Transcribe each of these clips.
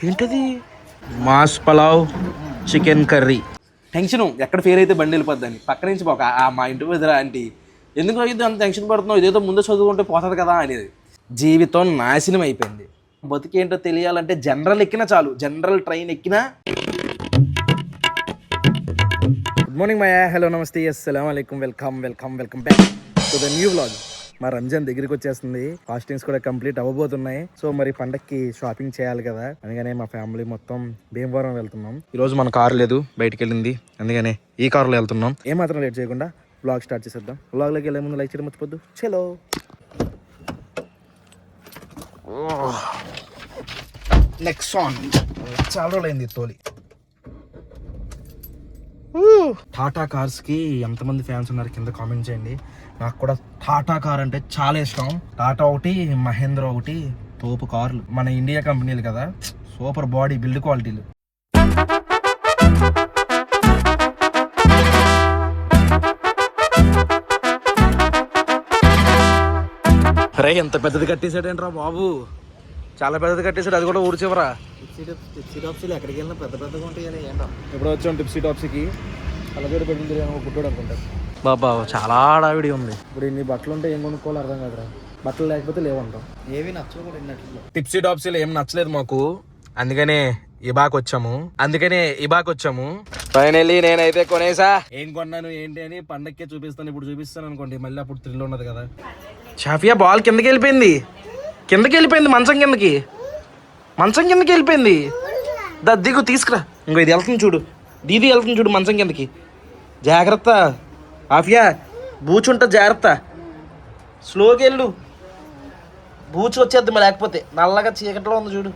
ఏంటది? Mass pulao chicken curry. Tension ఎక్కడ fail అయితే బండి వెళ్ళిపోద్దని పక్క నుంచి మా ఇంటి మీద ఆంటీ ఎందుకు అయితే అంత టెన్షన్ పడుతున్నావు, ఇదేదో ముందు చదువుకుంటే పోతుంది కదా అనేది. జీవితం నాశనం అయిపోయింది. బతికేంటో తెలియాలంటే జనరల్ ఎక్కినా చాలు, జనరల్ ట్రైన్ ఎక్కినా. గుడ్ మార్నింగ్ మాయా, హలో నమస్తే, అస్సలాము అలైకుం, welcome back to the new vlog. మా రంజాన్ దగ్గరికి వచ్చేస్తుంది, ఫాస్టింగ్స్ కూడా కంప్లీట్ అవ్వబోతున్నాయి. సో మరి పండక్కి షాపింగ్ చేయాలి కదా, అందుకనే మా ఫ్యామిలీ మొత్తం భీమవరం వెళ్తున్నాం. ఈ రోజు మన కారు లేదు, బయటికి వెళ్ళింది, అందుకనే ఈ కారులో వెళ్తున్నాం. ఏమాత్రం లేట్ చేయకుండా వ్లాగ్ స్టార్ట్ చేసేద్దాం. వ్లాగ్లోకి వెళ్ళే ముందు లైక్ చేయడం మర్చిపోద్దు. చలో. నెక్సాన్ చాలా రోజులైంది తోలి. టాటా కార్స్ కి ఎంతమంది ఫ్యాన్స్ ఉన్నారు కింద కామెంట్ చేయండి. నాకు కూడా టాటా కార్ అంటే చాలా ఇష్టం. టాటా ఒకటి, మహేంద్ర ఒకటి, తోపు కార్లు. మన ఇండియా కంపెనీలు కదా, సూపర్ బాడీ బిల్డ్ క్వాలిటీలు. రే ఎంత పెద్దది కట్టేసాడేంట్రా బాబు, చాలా పెద్దది కట్టేసాడు, అది కూడా ఊరు చివరా. టిప్సీ టాప్సీలు ఎక్కడికి వెళ్ళినా పెద్ద పెద్దగా ఉంటాయి. ఏంటో ఇప్పుడు వచ్చాం టిప్సీ టాప్సీకి, అలజోడు పెట్టింది గుడ్డోడు అనుకుంటారు. బాబా చాలా హడావిడి ఉంది. ఇప్పుడు ఇన్ని బట్టలు ఉంటే ఏం కొనుక్కోవాలి అర్థం కాదురా, బట్టలు లేకపోతే లేవంటాం. ఏవి నచ్చవు కూడా ఇన్నట్లు. టిప్సీ టాప్సీలు ఏం నచ్చలేదు మాకు, అందుకనే ఇబాక్ వచ్చాము. ఫైనల్లీ నేనైతే కొనేసా. ఏం కొన్నాను ఏంటి అని పండక్కే చూపిస్తాను, ఇప్పుడు చూపిస్తాను అనుకోండి, మళ్ళీ అప్పుడు థ్రిల్ ఉన్నది కదా. షాఫియా బాల్ కిందకి వెళ్ళిపోయింది, మంచం కిందకి వెళ్ళిపోయింది. దిగు తీసుకురా, ఇంకో ఇది వెళ్తుంది చూడు, దీది వెళ్తుంది చూడు మంచం కిందకి. జాగ్రత్త ఆఫియా, బూచుంటా జాగ్రత్త, స్లోకి వెళ్ళు, బూచు వచ్చేద్ది లేకపోతే. నల్లగా చీకట్లో ఉంది చూడు.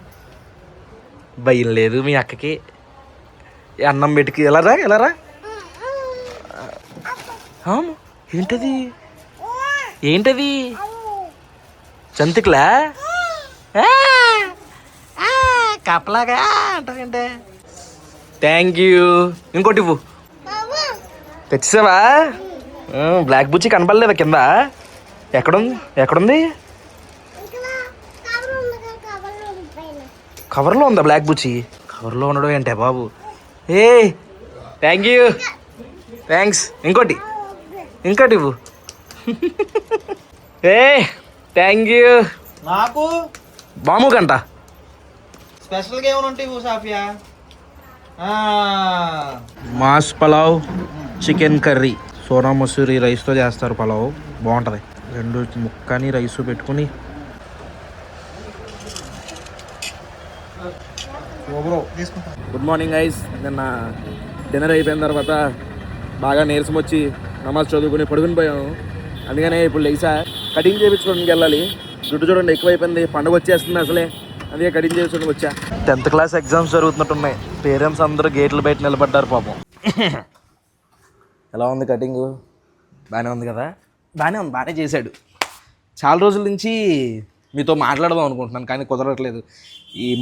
భయం లేదు మీ అక్కకి. అన్నం పెట్టుకు ఎలారా. ఏంటది జంతికలా కప్పలాగా అంటారంటే. Thank you. ఇంకోటి ఇవ్వు. తెచ్చేసావా? బ్లాక్ బుచ్చి కనపడలేదా కింద? ఎక్కడుంది? కవర్లో ఉందా బ్లాక్ బుచ్చి? కవర్లో ఉండడం ఏంటే బాబు. Thank you, thanks. ఇంకోటి ఇవ్వు. Thank you. నాకు బాము కంట స్పెషల్గా ఏమైనా ఉంటాయి సాఫియా? మాస్ పలావ్ చికెన్ కర్రీ, సోనా మసూరి రైస్తో చేస్తారు పలావ్, బాగుంటుంది. 2 ముక్కని రైస్ పెట్టుకుని. Good morning guys. నిన్న డిన్నర్ అయిపోయిన తర్వాత బాగా నీరసం వచ్చి నమాజ్ చదువుకుని పడుకుని పోయాను, అందుకనే ఇప్పుడు లెగ్సా కటింగ్ చేయించుకోవడానికి వెళ్ళాలి. జుట్టు చూడండి ఎక్కువైపోయింది, పండుగ వచ్చేస్తుంది అసలే, అందుకే కటింగ్ చేయించుకోవడానికి వచ్చా. 10th క్లాస్ ఎగ్జామ్స్ జరుగుతున్నట్టున్నాయి, పేరెంట్స్ అందరూ గేట్ల బయట నిలబడ్డారు పాపం. ఎలా ఉంది కటింగ్? బాగానే ఉంది కదా? బాగానే చేశాడు. చాలా రోజుల నుంచి మీతో మాట్లాడదాం అనుకుంటున్నాను, కానీ కుదరట్లేదు.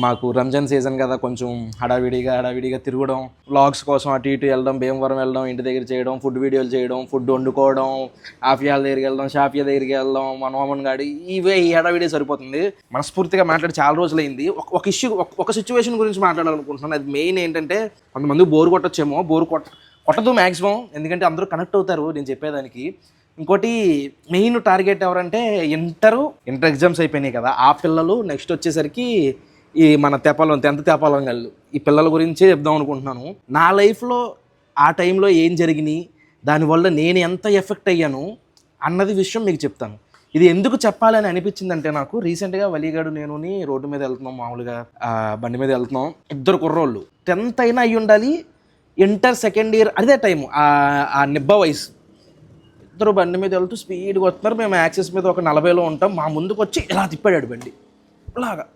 మాకు రంజాన్ సీజన్ కదా, కొంచెం హడావిడిగా తిరగడం, వ్లాగ్స్ కోసం అటు ఇటు వెళ్ళడం, భీమవరం వెళ్ళడం, ఇంటి దగ్గర చేయడం, ఫుడ్ వీడియోలు చేయడం, ఫుడ్ వండుకోవడం, ఆఫియాల దగ్గరికి వెళ్ళడం, షాఫియా దగ్గరికి వెళ్ళడం, మనోమన్ గాడి, ఈ హడావిడి సరిపోతుంది. మనస్ఫూర్తిగా మాట్లాడి చాలా రోజులైంది. ఒక సిచ్యువేషన్ గురించి మాట్లాడాలనుకుంటున్నాను. అది మెయిన్ ఏంటంటే, కొంతమంది బోర్ కొట్టొచ్చేమో, కొట్టదు మ్యాక్సిమం, ఎందుకంటే అందరూ కనెక్ట్ అవుతారు నేను చెప్పేదానికి. ఇంకోటి మెయిన్ టార్గెట్ ఎవరంటే ఇంటర్ ఎగ్జామ్స్ అయిపోయినాయి కదా, ఆ పిల్లలు. నెక్స్ట్ వచ్చేసరికి ఈ మన 10th తెపాలం వాళ్ళు, ఈ పిల్లల గురించే చెప్దాం అనుకుంటున్నాను. నా లైఫ్లో ఆ టైంలో ఏం జరిగినాయి, దానివల్ల నేను ఎంత ఎఫెక్ట్ అయ్యాను అన్నది విషయం మీకు చెప్తాను. ఇది ఎందుకు చెప్పాలని అనిపించిందంటే, నాకు రీసెంట్గా వలీగాడు నేను రోడ్డు మీద వెళ్తున్నాం, మామూలుగా బండి మీద వెళ్తున్నాం. 2 కుర్రోళ్ళు 10th అయినా అయ్యి ఉండాలి, ఇంటర్ సెకండ్ ఇయర్ అదే టైము, ఆ నిబ్బ వయసు. 2 బండి మీద వెళ్తూ స్పీడ్గా వస్తున్నారు. మేము యాక్సెస్ మీద ఒక 40లో ఉంటాం. మా ముందుకు వచ్చి ఇలా తిప్పాడు బండి, ఇలాగా.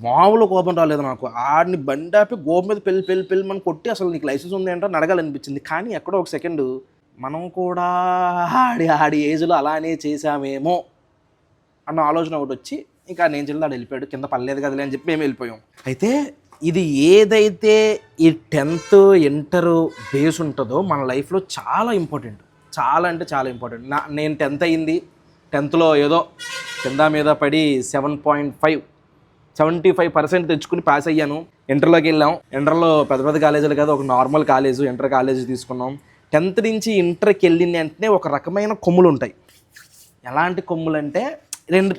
మామూలు కోపం రాలేదు నాకు. ఆడిని బండి ఆపి గోపు మీద పెళ్ళి కొట్టి, అసలు నీకు లైసెన్స్ ఉంది అంటే అడగాలనిపించింది. కానీ ఎక్కడో ఒక సెకండ్ మనం కూడా ఆడి ఏజ్లో అలానే చేసామేమో అన్న ఆలోచన ఒకటి వచ్చి, ఇంకా నేను చెల్లి వెళ్ళిపోయాడు. కింద పర్లేదు కదలే అని చెప్పి మేము వెళ్ళిపోయాం. అయితే ఇది ఏదైతే ఈ 10th ఇంటర్ బేస్ ఉంటుందో మన లైఫ్లో చాలా ఇంపార్టెంట్, చాలా అంటే చాలా ఇంపార్టెంట్. నేను 10th అయింది, 10thలో ఏదో కింద మీద పడి 7.5 75% తెచ్చుకుని పాస్ అయ్యాను. ఇంటర్లోకి వెళ్ళాం. ఇంటర్లో పెద్ద పెద్ద కాలేజీలు కాదు, ఒక నార్మల్ కాలేజు, ఇంటర్ కాలేజీ తీసుకున్నాం. 10th నుంచి ఇంటర్కి వెళ్ళిన వెంటనే ఒక రకమైన కొమ్ములు ఉంటాయి. ఎలాంటి కొమ్ములు అంటే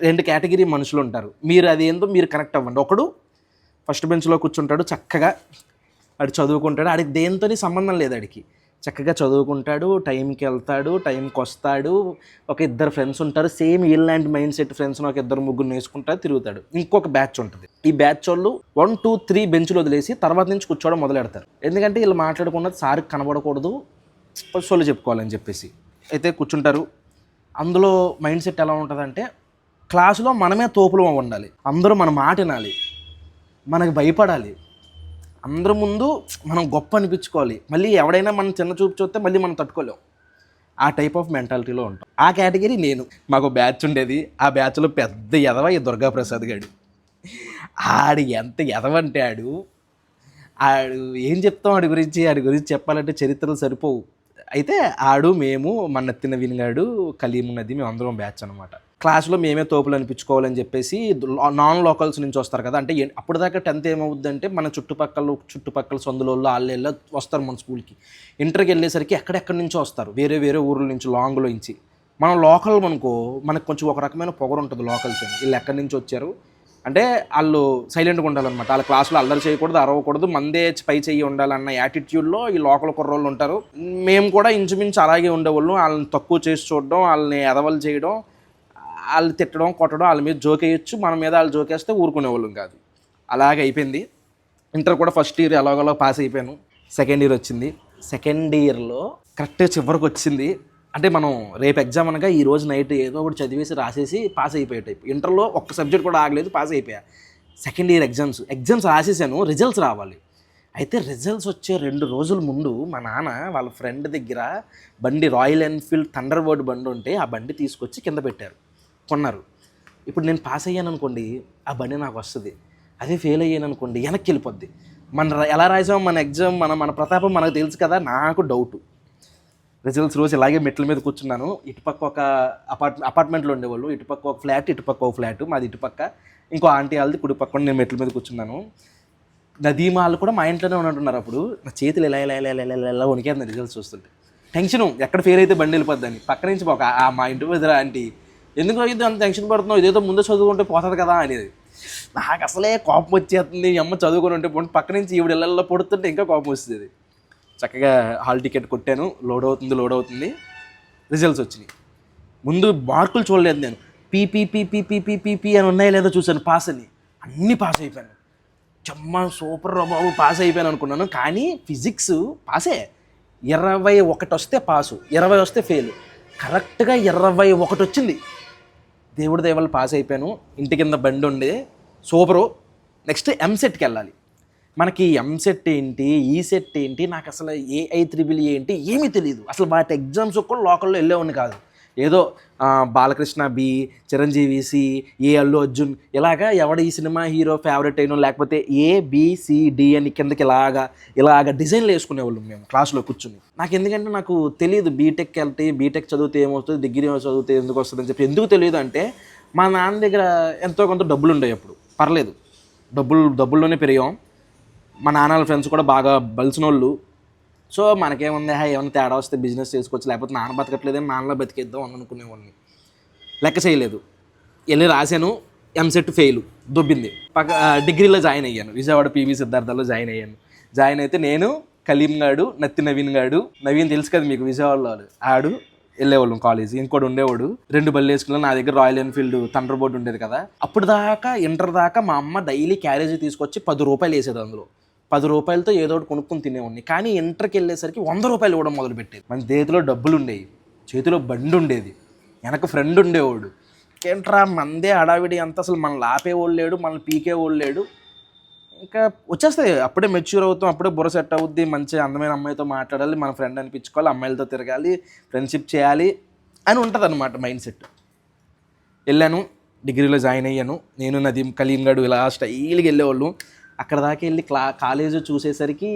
రెండు కేటగిరీ మనుషులు ఉంటారు. మీరు అదేందో మీరు కనెక్ట్ అవ్వండి. ఒకడు ఫస్ట్ బెంచ్లో కూర్చుంటాడు, చక్కగా ఆడు చదువుకుంటాడు, ఆడికి దేంతోని సంబంధం లేదు, ఆడికి చక్కగా చదువుకుంటాడు, టైంకి వెళ్తాడు, టైంకి వస్తాడు. ఒక ఇద్దరు ఫ్రెండ్స్ ఉంటారు, సేమ్ ఇలాంటి మైండ్ సెట్ ఫ్రెండ్స్ని ఒక ఇద్దరు ముగ్గురు నేర్చుకుంటారు, తిరుగుతాడు. ఇంకొక బ్యాచ్ ఉంటుంది. ఈ బ్యాచ్ వాళ్ళు 1, 2, 3 బెంచ్లు వదిలేసి తర్వాత నుంచి కూర్చోవడం మొదలెడతారు. ఎందుకంటే వీళ్ళు మాట్లాడుకున్నది సార్కి కనబడకూడదు, సొల్లు చెప్పుకోవాలని చెప్పేసి అయితే కూర్చుంటారు. అందులో మైండ్ సెట్ ఎలా ఉంటుందంటే, క్లాసులో మనమే తోపులు ఉండాలి, అందరూ మన మాట వినాలి, మనకు భయపడాలి, అందరి ముందు మనం గొప్ప అనిపించుకోవాలి, మళ్ళీ ఎవడైనా మనం చిన్న చూపు చూస్తే మళ్ళీ మనం తట్టుకోలేం. ఆ టైప్ ఆఫ్ మెంటాలిటీలో ఉంటాం. ఆ కేటగిరీ నేను. మాకు బ్యాచ్ ఉండేది. ఆ బ్యాచ్లో పెద్ద ఎదవ ఈ దుర్గాప్రసాద్ గాడు. ఆడు ఎంత ఎదవంటే ఆడు ఏం చెప్తాం ఆడి గురించి చెప్పాలంటే చరిత్రలు సరిపోవు. అయితే ఆడు, మేము, మన నెత్తిన వినిగాడు, కలీం నది, మేము అందరం బ్యాచ్ అనమాట. క్లాస్లో మేమే తోపులు అనిపించుకోవాలని చెప్పేసి నాన్ లోకల్స్ నుంచి వస్తారు కదా. అంటే అప్పటిదాకా 10th ఏమవుద్దంటే మన చుట్టుపక్కల సొందులోళ్ళు వాళ్ళ వస్తారు మన స్కూల్కి. ఇంటర్కి వెళ్ళేసరికి ఎక్కడెక్కడి నుంచో వస్తారు, వేరే ఊర్ల నుంచి, లాంగ్లో నుంచి. మనం లోకల్ అనుకో, మనకు కొంచెం ఒక రకమైన పొగరు ఉంటుంది లోకల్స్ అని. వీళ్ళు ఎక్కడి నుంచి వచ్చారు అంటే వాళ్ళు సైలెంట్గా ఉండాలన్నమాట. వాళ్ళ క్లాస్లో అల్లరి చేయకూడదు, అరవకూడదు, మందే పై చెయ్యి ఉండాలన్న యాటిట్యూడ్లో ఈ లోకల్ కుర్రోళ్ళు ఉంటారు. మేము కూడా ఇంచుమించు అలాగే ఉండేవాళ్ళు. వాళ్ళని తక్కువ చేసి చూడడం, వాళ్ళని ఎదవలు చేయడం, వాళ్ళు తిట్టడం, కొట్టడం, వాళ్ళ మీద జోకేయచ్చు, మన మీద వాళ్ళు జోకేస్తే ఊరుకునేవాళ్ళం కాదు. అలాగే అయిపోయింది. ఇంటర్ కూడా ఫస్ట్ ఇయర్ ఎలాగోలా పాస్ అయిపోయాను. సెకండ్ ఇయర్ వచ్చింది. సెకండ్ ఇయర్లో కరెక్ట్గా చివరికి వచ్చింది. అంటే మనం రేపు ఎగ్జామ్ అనగా ఈ రోజు నైట్ ఏదో ఒకటి చదివేసి రాసేసి పాస్ అయిపోయే టైప్. ఇంటర్లో ఒక్క సబ్జెక్ట్ కూడా ఆగలేదు, పాస్ అయిపోయా. సెకండ్ ఇయర్ ఎగ్జామ్స్ రాసేసాను, రిజల్ట్స్ రావాలి. అయితే రిజల్ట్స్ వచ్చే 2 రోజుల ముందు మా నాన్న వాళ్ళ ఫ్రెండ్ దగ్గర బండి, రాయల్ ఎన్ఫీల్డ్ థండర్ బర్డ్ బండి ఉంటే ఆ బండి తీసుకొచ్చి కింద పెట్టారు, కొన్నారు. ఇప్పుడు నేను పాస్ అయ్యాను అనుకోండి, ఆ బండి నాకు వస్తుంది. అదే ఫెయిల్ అయ్యాను అనుకోండి, వెనక్కి వెళ్ళిపోద్ది. ఎలా రాసామో మన ఎగ్జామ్, మన ప్రతాపం మనకు తెలుసు కదా. నాకు డౌటు. రిజల్ట్స్ రోజు ఇలాగే మెట్ల మీద కూర్చున్నాను. ఇటుపక్క ఒక అపార్ట్మెంట్లో ఉండేవాళ్ళు, ఇటుపక్క ఒక ఫ్లాట్, ఇటుపక్క ఒక ఫ్లాట్, మాది ఇటుపక్క, ఇంకో ఆంటీ వాళ్ళది కుడిపక్క. నేను మెట్ల మీద కూర్చున్నాను. నదీమా వాళ్ళు కూడా మా ఇంట్లోనే ఉన్నట్టున్నారు. అప్పుడు నా చేతులు ఎలా వణికేది రిజల్ట్స్ చూస్తుంటే. టెన్షను, ఎక్కడ ఫెయిల్ అయితే బండి వెళ్ళిపోద్దని. పక్క నుంచి మా ఇంటి మీద ఆంటీ, ఎందుకు అయితే అంత టెన్షన్ పడుతున్నావు, ఇదేదో ముందే చదువుకుంటే పోతుంది కదా అనేది. నాకు అసలే కోపం వచ్చేస్తుంది. అమ్మ చదువుకొని ఉంటే పక్క నుంచి ఈవిడ ఇళ్ళల్లో పడుతుంటే ఇంకా కోపం వస్తుంది. చక్కగా హాల్ టికెట్ కొట్టాను, లోడ్ అవుతుంది. రిజల్ట్స్ వచ్చినాయి. ముందు మార్కులు చూడలేదు నేను. పీపీ అని ఉన్నాయో లేదో చూశాను, పాస్ అని. అన్నీ పాస్ అయిపోయాను. సూపర్ బాబు పాస్ అయిపోయాను అనుకున్నాను. కానీ ఫిజిక్స్ పాసే. 21 వస్తే పాసు, 20 వస్తే ఫెయిల్. కరెక్ట్గా 21 వచ్చింది. దేవుడి దయ వల్ల పాస్ అయిపోయాను. ఇంటి కింద బండి ఉండే, సూపరు. నెక్స్ట్ ఎంసెట్కి వెళ్ళాలి. మనకి ఎంసెట్ ఏంటి, ఈసెట్ ఏంటి, నాకు అసలు AIEEE ఏంటి ఏమీ తెలియదు. అసలు వాటి ఎగ్జామ్స్ కూడా లోకల్లో వెళ్ళేవాడిని కాదు. ఏదో బాలకృష్ణ B, చిరంజీవి C, అల్లు అర్జున్, ఇలాగా ఎవడ ఈ సినిమా హీరో ఫేవరెట్ అయినో, లేకపోతే ABCD అని కిందకి ఇలాగ డిజైన్లు వేసుకునేవాళ్ళం మేము క్లాస్లో కూర్చుని. నాకు ఎందుకంటే నాకు తెలియదు బీటెక్ చదివితే ఏమవుతుంది, డిగ్రీ చదివితే ఎందుకు వస్తుంది అని చెప్పి. ఎందుకు తెలియదు అంటే, మా నాన్న దగ్గర ఎంతో కొంత డబ్బులు ఉండేవి అప్పుడు. పర్లేదు, డబ్బుల్లోనే పెరిగాం. మా నాన్న ఫ్రెండ్స్ కూడా బాగా బలిసిన వాళ్ళు. సో మనకేముంది, ఏమైనా తేడా వస్తే బిజినెస్ చేసుకోవచ్చు, లేకపోతే నాన్న బతకట్లేదని నాన్నలో బతికేద్దాం అని అనుకునేవాడిని. లెక్క చేయలేదు. వెళ్ళి రాశాను, ఎంసెట్ ఫెయిల్, దొబ్బింది. డిగ్రీలో జాయిన్ అయ్యాను, విజయవాడ PV సిద్ధార్థలో జాయిన్ అయ్యాను. జాయిన్ అయితే నేను, కలీం గాడు, నవీన్ గాడు. నవీన్ తెలుసు కదా మీకు, విజయవాడలో ఆడు వెళ్ళేవాళ్ళం కాలేజీ. ఇంకోటి ఉండేవాడు, 2 బళ్ళు వేసుకున్నాను. నా దగ్గర రాయల్ ఎన్ఫీల్డ్ థండర్ బర్డ్ ఉండేది కదా. అప్పుడు దాకా ఇంటర్ దాకా మా అమ్మ డైలీ క్యారేజీ తీసుకొచ్చి 10 రూపాయలు వేసేది. అందులో 10 రూపాయలతో ఏదో ఒకటి కొనుక్కొని తినేవాడిని. కానీ ఇంటర్కి వెళ్ళేసరికి 100 రూపాయలు ఇవ్వడం మొదలుపెట్టేది. మన చేతిలో డబ్బులు ఉండేవి, చేతిలో బండి ఉండేది, వెనక ఫ్రెండ్ ఉండేవాడు. ఏంట్రా మందే హడావిడి అంత, అసలు మనల్ని ఆపేవాళ్ళు లేడు, మనల్ని పీకేవాళ్ళు లేడు. ఇంకా వచ్చేస్తాయి. అప్పుడే మెచ్యూర్ అవుతాం, అప్పుడే బుర్ర సెట్ అవుద్ది. మంచి అందమైన అమ్మాయితో మాట్లాడాలి, మన ఫ్రెండ్ అనిపించుకోవాలి, అమ్మాయిలతో తిరగాలి, ఫ్రెండ్షిప్ చేయాలి అని ఉంటుంది అన్నమాట మైండ్ సెట్. వెళ్ళాను, డిగ్రీలో జాయిన్ అయ్యాను. నేను, నదీం, కలీం గడు ఇలా స్టైల్గా వెళ్ళేవాళ్ళు. అక్కడ దాకా వెళ్ళి కాలేజీ చూసేసరికి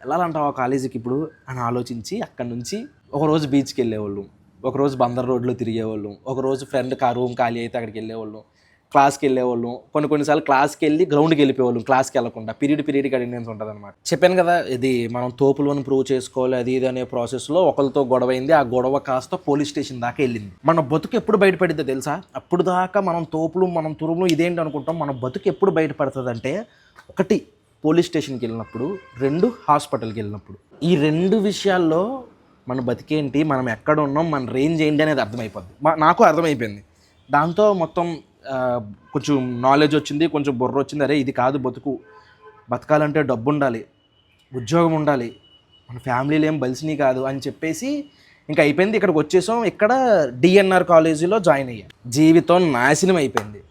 వెళ్ళాలంటావా కాలేజీకి ఇప్పుడు అని ఆలోచించి, అక్కడి నుంచి ఒకరోజు బీచ్కి వెళ్ళేవాళ్ళం, ఒకరోజు బందర్ రోడ్లో తిరిగేవాళ్ళం, ఒకరోజు ఫ్రెండ్ రూమ్ ఖాళీ అయితే అక్కడికి వెళ్ళేవాళ్ళం. క్లాస్కి వెళ్ళేవాళ్ళం, కొన్నిసార్లు క్లాస్కి వెళ్ళి గ్రౌండ్కి వెళ్ళిపోయేవాళ్ళం, క్లాస్కి వెళ్ళకుండా పీరియడ్కి అటెండెన్స్ ఉంటుంది అనమాట. చెప్పాను కదా, ఇది మనం తోపులను ప్రూవ్ చేసుకోవాలి అది ఇది అనే ప్రాసెస్లో ఒకరితో గొడవ అయింది. ఆ గొడవ కాస్త పోలీస్ స్టేషన్ దాకా వెళ్ళింది. మన బతుకు ఎప్పుడు బయటపడిద్దో తెలుసా? అప్పుడు దాకా మనం తోపులు మనం తురుములు ఇదేంటి అనుకుంటాం. మన బతుకు ఎప్పుడు బయటపడుతుంది అంటే, 1 పోలీస్ స్టేషన్కి వెళ్ళినప్పుడు, 2 హాస్పిటల్కి వెళ్ళినప్పుడు. ఈ 2 విషయాల్లో మన బతికేంటి, మనం ఎక్కడ ఉన్నాం, మన రేంజ్ ఏంటి అనేది అర్థమైపోద్ది. నాకు అర్థమైపోయింది. దాంతో మొత్తం కొంచెం నాలెడ్జ్ వచ్చింది, కొంచెం బుర్ర వచ్చింది. అరే ఇది కాదు బతుకు, బతకాలంటే డబ్బు ఉండాలి, ఉద్యోగం ఉండాలి, మన ఫ్యామిలీలు ఏం బలిసినవి కాదు అని చెప్పేసి ఇంకా అయిపోయింది. ఇక్కడికి వచ్చేసాం. ఇక్కడ డిఎన్ఆర్ కాలేజీలో జాయిన్ అయ్యాం. జీవితం నాశనం అయిపోయింది.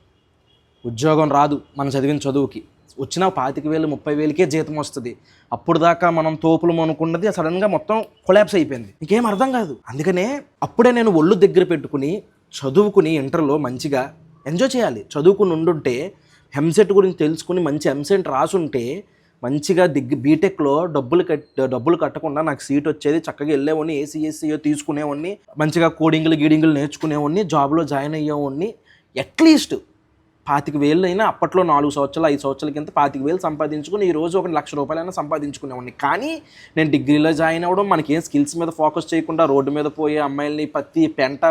ఉద్యోగం రాదు మనం చదివిన చదువుకి. వచ్చిన 25,000 30,000కే జీతం వస్తుంది. అప్పుడు దాకా మనం తోపులు అనుకున్నది సడన్గా మొత్తం కొలాప్స్ అయిపోయింది. ఇంకేం అర్థం కాదు. అందుకనే అప్పుడే నేను ఒళ్ళు దగ్గర పెట్టుకుని చదువుకుని ఇంటర్లో మంచిగా ఎంజాయ్ చేయాలి. చదువుకుని ఉండుంటే, ఎంసెట్ గురించి తెలుసుకుని మంచి ఎంసెట్ రాసుంటే మంచిగా బీటెక్లో డబ్బులు కట్టకుండా నాకు సీట్ వచ్చేది. చక్కగా వెళ్ళేవాడిని, ఏసీఎస్సీయో తీసుకునేవాడిని, మంచిగా గీడింగులు నేర్చుకునేవాడిని, జాబ్లో జాయిన్ అయ్యేవాడిని. అట్లీస్ట్ 25,000 అయినా అప్పట్లో 4 సంవత్సరాలు 5 సంవత్సరాల కింద 25,000 సంపాదించుకుని ఈరోజు ఒక ₹1,00,000 సంపాదించుకునేవాడిని. కానీ నేను డిగ్రీలో జాయిన్ అవ్వడం, మనకేం స్కిల్స్ మీద ఫోకస్ చేయకుండా రోడ్డు మీద పోయే అమ్మాయిల్ని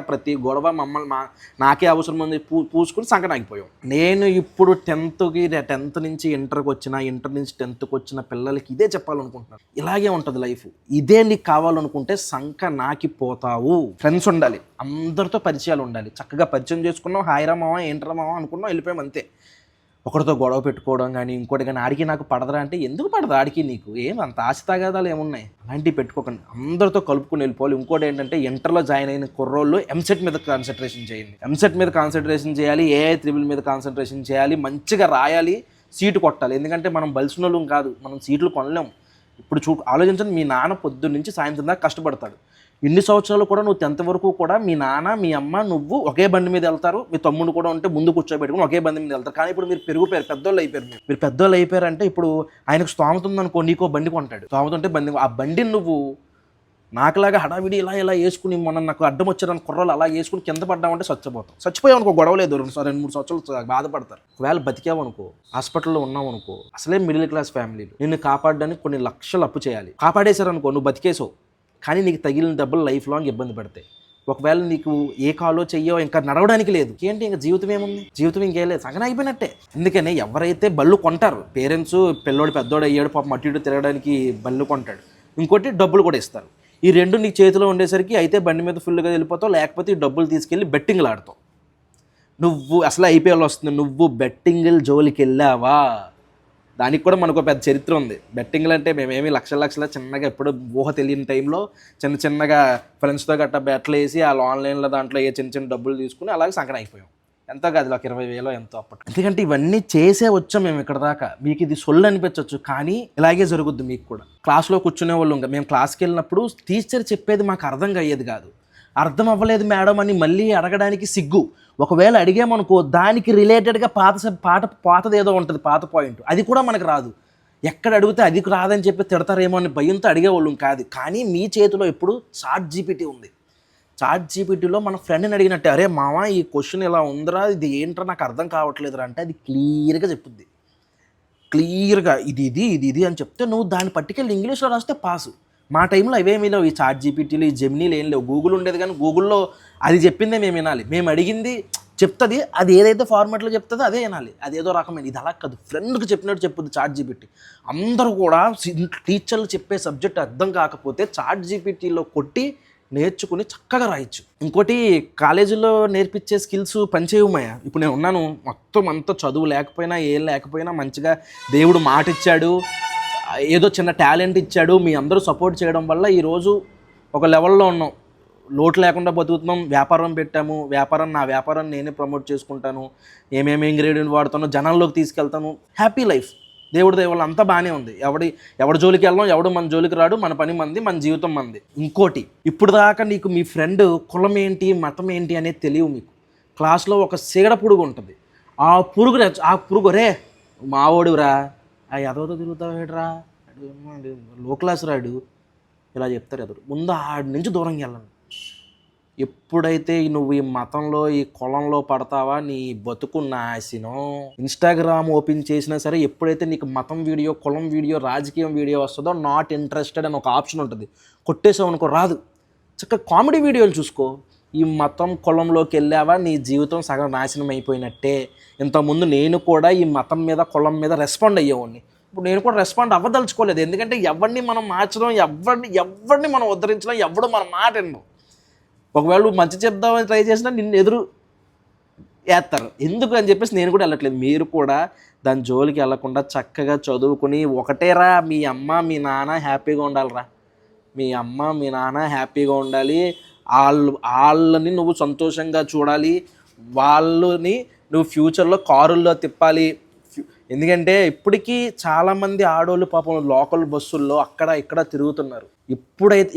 ప్రతి గొడవ మమ్మల్ని నాకే అవసరం ఉంది పూసుకుని సంకనాగిపోయాం. నేను ఇప్పుడు 10th నుంచి ఇంటర్కి వచ్చిన, ఇంటర్ నుంచి 10th వచ్చిన పిల్లలకి ఇదే చెప్పాలనుకుంటున్నాను. ఇలాగే ఉంటుంది లైఫ్. ఇదే నీకు కావాలనుకుంటే నాకిపోతావు. ఫ్రెండ్స్ ఉండాలి, అందరితో పరిచయాలు ఉండాలి. చక్కగా పరిచయం చేసుకున్నాం, హాయిరా మావా ఏంట్రా మావా అనుకున్నాం, వెళ్ళిపోయాం అంతే. ఒకరితో గొడవ పెట్టుకోవడం కానీ ఇంకోటి కానీ, ఆడికి నాకు పడదరా అంటే ఎందుకు పడదు, ఆడికి నీకు ఏం అంత ఆశ తగాదాలు ఏమున్నాయి, అలాంటివి పెట్టుకోకండి. అందరితో కలుపుకుని వెళ్ళిపోవాలి. ఇంకోటి ఏంటంటే, ఇంటర్లో జాయిన్ అయిన కుర్రోళ్ళు ఎంసెట్ మీద కాన్సన్ట్రేషన్ చేయండి. ఎంసెట్ మీద కాన్సన్ట్రేషన్ చేయాలి, ఏఐ త్రిబుల్ మీద కాన్సన్ట్రేషన్ చేయాలి, మంచిగా రాయాలి, సీటు కొట్టాలి. ఎందుకంటే మనం బలిసినోళ్ళం కాదు, మనం సీట్లు కొనలేము. ఇప్పుడు ఆలోచించండి, మీ నాన్న పొద్దున్న నుంచి సాయంత్రం దాకా కష్టపడతాడు. ఇన్ని సంవత్సరాలు కూడా నువ్వు 10th వరకు కూడా మీ నాన్న, మీ అమ్మ, నువ్వు ఒకే బండి మీద వెళ్తారు. మీ తమ్ముడు కూడా ఉంటే ముందు కూర్చోబెట్టుకుని ఒకే బండి మీద వెళ్తారు. కానీ ఇప్పుడు మీరు పెద్దోళ్ళు అయిపోయారు. మీరు పెద్దోళ్ళు అయిపోయారంటే ఇప్పుడు ఆయనకు స్తోమత ఉందనుకో, నీకో బండి కొంటాడు. స్తోమత ఉంటే ఆ బండిని నువ్వు నాకులాగా హడావిడి ఇలా వేసుకుని, మొన్న నాకు అడ్డం వచ్చారని కుర్రలు అలా వేసుకుని కింద పడ్డామంటే చచ్చిపోయావు అనుకో, గొడవ లేదు, 2-3 సంవత్సరాలు బాధపడతారు. ఒకవేళ బతికావు అనుకో, హాస్పిటల్లో ఉన్నావు అనుకో, అసలే మిడిల్ క్లాస్ ఫ్యామిలీలు నిన్ను కాపాడడానికి కొన్ని లక్షలు అప్పు చేయాలి. కాపాడేశారనుకో, నువ్వు బతికేసావు. కానీ నీకు తగిలిన దెబ్బలు లైఫ్ లాంగ్ ఇబ్బంది పడతాయి. ఒకవేళ నీకు ఏ కాలో చెయ్యో ఇంకా నడవడానికి లేదు, ఏంటి ఇంకా జీవితం ఏముంది, జీవితం ఇంకేం లేదు, సగం అయిపోయినట్టే. అందుకనే ఎవరైతే బళ్ళు కొంటారు, పేరెంట్స్ పిల్లోడు పెద్దోడు అయ్యాడు పాపం అటు ఇటు తిరగడానికి బళ్ళు కొంటాడు, ఇంకోటి డబ్బులు కూడా ఇస్తారు. ఈ 2 నీ చేతిలో ఉండేసరికి అయితే బండి మీద ఫుల్గా వెళ్ళిపోతావు, లేకపోతే ఈ డబ్బులు తీసుకెళ్ళి బెట్టింగ్లు ఆడతావు. నువ్వు అసలు ఐపీఎల్ వస్తుంది, నువ్వు బెట్టింగ్ల జోలికి వెళ్ళావా, దానికి కూడా మనకు పెద్ద చరిత్ర ఉంది. బెట్టింగ్లు అంటే మేమేమి లక్షల చిన్నగా ఎప్పుడు ఊహ తెలియని టైంలో చిన్నగా ఫ్రెండ్స్తో గట్టా బెట్లు వేసి వాళ్ళు ఆన్లైన్లో దాంట్లో ఏ చిన్న డబ్బులు తీసుకుని అలాగే సంకటం అయిపోయాం. ఎంతో కాదు, ఒక 20,000 ఎంతో అప్పట్లో. ఎందుకంటే ఇవన్నీ చేసే వచ్చాం మేము ఇక్కడ దాకా. మీకు ఇది సొల్లు అనిపించవచ్చు, కానీ ఇలాగే జరుగుద్ది మీకు కూడా. క్లాస్లో కూర్చునే వాళ్ళు, ఇంకా మేము క్లాస్కి వెళ్ళినప్పుడు టీచర్ చెప్పేది మాకు అర్థం అయ్యేది కాదు. అర్థం అవ్వలేదు మేడం అని మళ్ళీ అడగడానికి సిగ్గు. ఒకవేళ అడిగామనుకో, దానికి రిలేటెడ్గా పాతది ఏదో ఉంటుంది, పాత పాయింట్, అది కూడా మనకు రాదు. ఎక్కడ అడిగితే అది రాదని చెప్పి తిడతారేమో అని భయంతో అడిగేవాళ్ళం కాదు. కానీ మీ చేతిలో ఇప్పుడు ChatGPT ఉంది. ChatGPTలో మన ఫ్రెండ్ని అడిగినట్టే, అరే మావా ఈ క్వశ్చన్ ఇలా ఉందిరా, ఇది ఏంట్రా నాకు అర్థం కావట్లేదురా అంటే అది క్లియర్గా చెప్పుద్ది. క్లియర్గా ఇది అని చెప్తే నువ్వు దాన్ని పట్టుకెళ్ళి ఇంగ్లీష్లో రాస్తే పాసు. మా టైంలో అవేమీ లేవు, ఈ ChatGPTలు, ఈ జెమినీలు ఏం లేవు. గూగుల్ ఉండేది, కానీ గూగుల్లో అది చెప్పిందే మేము వినాలి. మేము అడిగింది చెప్తుంది, అది ఏదైతే ఫార్మాట్లో చెప్తుందో అదే వినాలి. అదేదో రకమైన, ఇది అలా కాదు, ఫ్రెండ్కి చెప్పినట్టు చెప్పుద్ది ChatGPT. అందరూ కూడా టీచర్లు చెప్పే సబ్జెక్ట్ అర్థం కాకపోతే ChatGPTలో కొట్టి నేర్చుకుని చక్కగా రాయొచ్చు. ఇంకోటి, కాలేజీలో నేర్పించే స్కిల్స్ పనిచేయమయ్యా. ఇప్పుడు నేను ఉన్నాను, మొత్తం అంతా చదువు లేకపోయినా ఏం లేకపోయినా మంచిగా దేవుడు మాట ఇచ్చాడు, ఏదో చిన్న టాలెంట్ ఇచ్చాడు, మీ అందరూ సపోర్ట్ చేయడం వల్ల ఈరోజు ఒక లెవెల్లో ఉన్నాం, లోటు లేకుండా బతుకుతున్నాం. వ్యాపారం పెట్టాము, నా వ్యాపారం నేనే ప్రమోట్ చేసుకుంటాను, ఏమేమి ఇంగ్రీడియంట్ వాడుతానో జనాల్లోకి తీసుకెళ్తాను, హ్యాపీ లైఫ్. దేవుడి దయ వల్ల అంతా బాగానే ఉంది. ఎవడి జోలికి వెళ్ళాం, ఎవడు మన జోలికి రాడు, మన పని మంది, మన జీవితం మంది. ఇంకోటి, ఇప్పుడు దాకా నీకు మీ ఫ్రెండ్ కులం ఏంటి, మతం ఏంటి అనేది తెలియవు మీకు. క్లాస్లో ఒక సీగడ పురుగు ఉంటుంది, ఆ పురుగు రే మావోడురా, ఎదవతో తిరుగుతావేట్రా, లో క్లాస్ రాడు, ఇలా చెప్తారు ఎదురు. ముందు ఆడి నుంచి దూరంగా వెళ్ళండి. ఎప్పుడైతే నువ్వు ఈ మతంలో ఈ కులంలో పడతావా నీ బతుకు నాశనం. ఇన్స్టాగ్రామ్ ఓపెన్ చేసినా సరే ఎప్పుడైతే నీకు మతం వీడియో, కులం వీడియో, రాజకీయం వీడియో వస్తుందో నాట్ ఇంట్రెస్టెడ్ అని ఒక ఆప్షన్ ఉంటుంది. కొట్టేసావు అనుకో రాదు. చక్కగా కామెడీ వీడియోలు చూసుకో. ఈ మతం కులంలోకి వెళ్ళావా నీ జీవితం సగం నాశనం అయిపోయినట్టే. ఇంతకుముందు నేను కూడా ఈ మతం మీద కులం మీద రెస్పాండ్ అయ్యేవాడిని. ఇప్పుడు నేను కూడా రెస్పాండ్ అవ్వదలుచుకోలేదు. ఎందుకంటే ఎవరిని మనం మార్చడం, ఎవరిని మనం ఉద్ధరించడం, ఎవడు మన మాట వినడం. ఒకవేళ నువ్వు మంచి చెప్దామని ట్రై చేసినా నిన్ను ఎదురు వేస్తారు. ఎందుకు అని చెప్పేసి నేను కూడా వెళ్ళట్లేదు. మీరు కూడా దాని జోలికి వెళ్ళకుండా చక్కగా చదువుకుని ఒకటేరా, మీ అమ్మ మీ నాన్న హ్యాపీగా ఉండాలిరా. మీ అమ్మ మీ నాన్న హ్యాపీగా ఉండాలి. వాళ్ళని నువ్వు సంతోషంగా చూడాలి. వాళ్ళని నువ్వు ఫ్యూచర్లో కారుల్లో తిప్పాలి. ఎందుకంటే ఇప్పటికీ చాలామంది ఆడోళ్ళు పాపం లోకల్ బస్సుల్లో అక్కడ ఇక్కడ తిరుగుతున్నారు.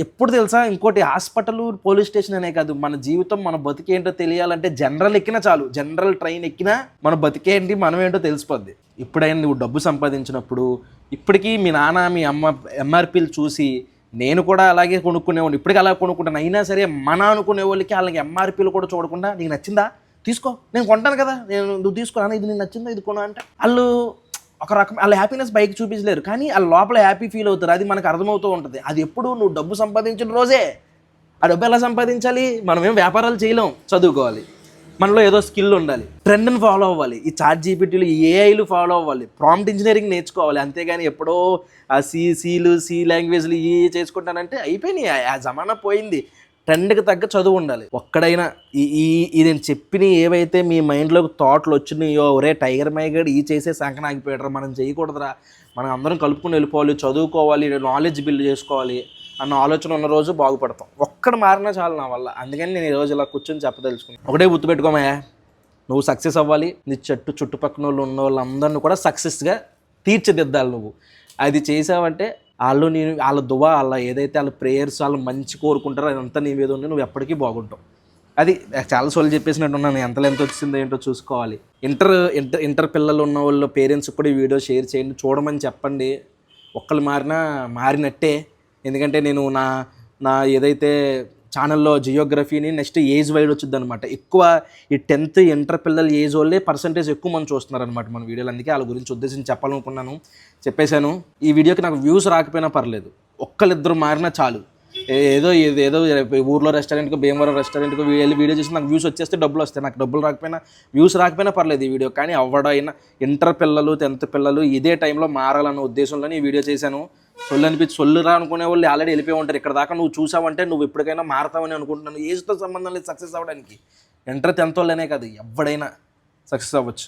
ఎప్పుడు తెలుసా, ఇంకోటి హాస్పిటల్, పోలీస్ స్టేషన్ అనే కాదు, మన జీవితం మన బతికేంటో తెలియాలంటే జనరల్ ఎక్కినా చాలు. జనరల్ ట్రైన్ ఎక్కినా మన బతికేంటి మనం ఏంటో తెలిసిపోద్ది. ఇప్పుడైనా నువ్వు డబ్బు సంపాదించినప్పుడు ఇప్పటికీ మీ నాన్న మీ అమ్మ ఎంఆర్పీలు చూసి నేను కూడా అలాగే కొనుక్కునేవాడిని, ఇప్పటికీ అలా కొనుక్కుంటాను. అయినా సరే మన అనుకునే వాళ్ళకి వాళ్ళకి ఎంఆర్పీలు కూడా చూడకుండా నీకు నచ్చిందా తీసుకో, నేను కొంటాను కదా, నువ్వు తీసుకోనా, ఇది నీకు నచ్చిందా, ఇది కొనా అంటే వాళ్ళు ఒక రకం వాళ్ళ హ్యాపీనెస్ బైక్ చూపించలేరు, కానీ వాళ్ళ లోపల హ్యాపీ ఫీల్ అవుతారు. అది మనకు అర్థమవుతూ ఉంటుంది. అది ఎప్పుడు నువ్వు డబ్బు సంపాదించిన రోజే. ఆ డబ్బు ఎలా సంపాదించాలి? మనం ఏం వ్యాపారాలు చేయలేం, చదువుకోవాలి, మనలో ఏదో స్కిల్ ఉండాలి, ట్రెండ్ని ఫాలో అవ్వాలి, ఈ చాట్ జీపీటీలు ఏఐలు ఫాలో అవ్వాలి, ప్రాంప్ట్ ఇంజనీరింగ్ నేర్చుకోవాలి. అంతేగాని ఎప్పుడో ఆ సి లాంగ్వేజ్లు చేసుకుంటానంటే అయిపోయినాయి. ఆ జమానా పోయింది. ట్రెండ్కి తగ్గ చదువు ఉండాలి. ఒక్కడైనా ఈ నేను చెప్పిన ఏవైతే మీ మైండ్లోకి థాట్లు వచ్చినాయో, ఒరే టైగర్ మైగడ్ చేసే సంకన ఆగిపోయాడరా, మనం చేయకూడదురా, మనం అందరం కలుపుకుని వెళ్ళిపోవాలి, చదువుకోవాలి, నాలెడ్జ్ బిల్డ్ చేసుకోవాలి అన్న ఆలోచన ఉన్న రోజు బాగుపడతాం. ఒక్కడ మారినా చాలు నా వల్ల. అందుకని నేను ఈరోజు ఇలా కూర్చొని చెప్పదలుచుకున్నాను. ఒకటే గుర్తుపెట్టుకోమయ్యా, నువ్వు సక్సెస్ అవ్వాలి. నీ చుట్టుపక్కల వాళ్ళు ఉన్న వాళ్ళందరినీ కూడా సక్సెస్గా తీర్చిదిద్దాలి. నువ్వు అది చేసావంటే వాళ్ళ దువా, వాళ్ళ ఏదైతే వాళ్ళ ప్రేయర్స్, వాళ్ళు మంచి కోరుకుంటారో అదంతా నీ మీద ఉండి నువ్వు ఎప్పటికీ బాగుంటావు. అది చాలా సోళ్ళు చెప్పేసినట్టున్నాను. ఎంత వచ్చిందో ఏంటో చూసుకోవాలి. ఇంటర్ పిల్లలు ఉన్న వాళ్ళు పేరెంట్స్ కూడా ఈ వీడియో షేర్ చేయండి, చూడమని చెప్పండి. ఒక్కళ్ళు మారినట్టే. ఎందుకంటే నేను నా ఏదైతే ఛానల్లో జియోగ్రఫీని నెక్స్ట్ ఏజ్ వైడ్ వచ్చింది అనమాట. ఎక్కువ ఈ 10th ఇంటర్ పిల్లల ఏజ్ వాళ్ళే పర్సంటేజ్ ఎక్కువ మంది చూస్తున్నారనమాట మన వీడియోలు. అందుకే వాళ్ళ గురించి ఉద్దేశించి చెప్పాలనుకున్నాను, చెప్పేశాను. ఈ వీడియోకి నాకు వ్యూస్ రాకపోయినా పర్లేదు, ఒక్కళ్ళిద్దరు మారినా చాలు. ఏదో ఊర్లో రెస్టారెంట్కో, భీమవరం రెస్టారెంట్కో వెళ్ళి వీడియో చేసి నాకు వ్యూస్ వచ్చేస్తే డబ్బులు వస్తాయి. నాకు డబ్బులు రాకపోయినా, వ్యూస్ రాకపోయినా పర్లేదు ఈ వీడియో. కానీ ఎవడైనా ఇంటర్ పిల్లలు 10th పిల్లలు ఇదే టైంలో మారాలన్న ఉద్దేశంలోనే ఈ వీడియో చేశాను. సొల్లురా అనుకునే వాళ్ళు ఆల్రెడీ వెళ్ళిపోయి ఉంటారు. ఇక్కడ దాకా నువ్వు చూసావంటే నువ్వు ఎప్పటికైనా మారతావని అనుకుంటున్నాను. ఏజ్తో సంబంధం లేదు సక్సెస్ అవ్వడానికి. ఇంటర్ 10th వాళ్ళనే కాదు, ఎవడైనా సక్సెస్ అవ్వచ్చు.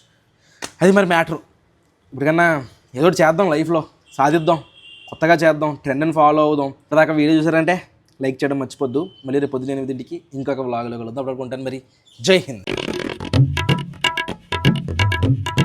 అది మరి మ్యాటరు. ఇప్పటికన్నా ఏదో చేద్దాం, లైఫ్లో సాధిద్దాం, కొత్తగా చేద్దాం, ట్రెండ్ని ఫాలో అవుదాం. దాకా వీడియో చూసారంటే లైక్ చేయడం మర్చిపోద్దు. మళ్ళీ రేపు పొద్దున 8 ఇంకొక వ్లాగ్లో కలుద్దాం. అప్పుడు ఉంటాను మరి. జై హింద్.